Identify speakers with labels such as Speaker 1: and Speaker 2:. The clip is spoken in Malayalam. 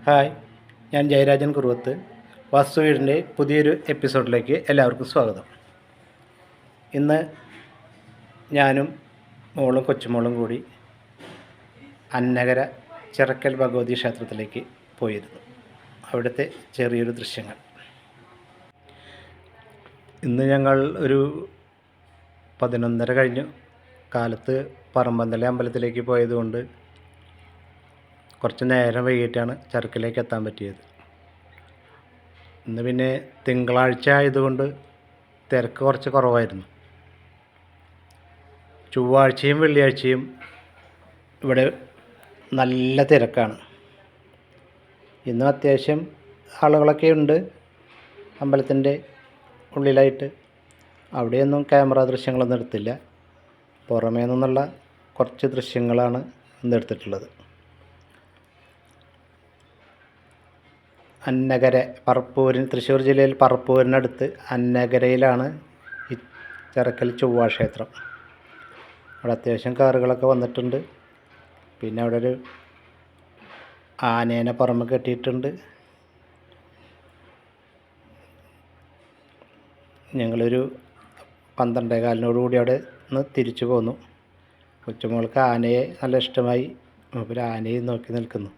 Speaker 1: ഹായ്, ഞാൻ ജയരാജൻ കുറുവത്ത്. വാസ്തു വീടിൻ്റെ പുതിയൊരു എപ്പിസോഡിലേക്ക് എല്ലാവർക്കും സ്വാഗതം. ഇന്ന് ഞാനും മോളും കൊച്ചുമോളും കൂടി അന്നകര ചിറക്കൽ ഭഗവതി ക്ഷേത്രത്തിലേക്ക് പോയിരുന്നു. അവിടുത്തെ ചെറിയൊരു ദൃശ്യങ്ങൾ. ഇന്ന് ഞങ്ങൾ ഒരു 11:30 കഴിഞ്ഞു. കാലത്ത് പറമ്പന്തല അമ്പലത്തിലേക്ക് പോയതുകൊണ്ട് കുറച്ച് നേരം വൈകിട്ടാണ് ചിറക്കലേക്ക് എത്താൻ പറ്റിയത്. ഇന്ന് പിന്നെ തിങ്കളാഴ്ച ആയതുകൊണ്ട് തിരക്ക് കുറച്ച് കുറവായിരുന്നു. ചൊവ്വാഴ്ചയും വെള്ളിയാഴ്ചയും ഇവിടെ നല്ല തിരക്കാണ്. ഇന്നും അത്യാവശ്യം ആളുകളൊക്കെ ഉണ്ട് അമ്പലത്തിൻ്റെ ഉള്ളിലായിട്ട്. അവിടെയൊന്നും ക്യാമറ ദൃശ്യങ്ങളൊന്നും എടുത്തില്ല. പുറമേ നിന്നുള്ള കുറച്ച് ദൃശ്യങ്ങളാണ് ഇന്ന് എടുത്തിട്ടുള്ളത്. അന്നകര, തൃശ്ശൂർ ജില്ലയിൽ പറപ്പൂരിനടുത്ത് അന്നകരയിലാണ് ഈ ചിറക്കൽ ചൊവ്വ ക്ഷേത്രം. അവിടെ അത്യാവശ്യം കാറുകളൊക്കെ വന്നിട്ടുണ്ട്. പിന്നെ അവിടെ ഒരു ആനേനെ പുറമെ കെട്ടിയിട്ടുണ്ട്. ഞങ്ങളൊരു 12:15 അവിടെ നിന്ന് തിരിച്ചു പോന്നു. കൊച്ചുമോൾക്ക് ആനയെ നല്ല ഇഷ്ടമായി. ഒരു ആനയെ നോക്കി നിൽക്കുന്നു.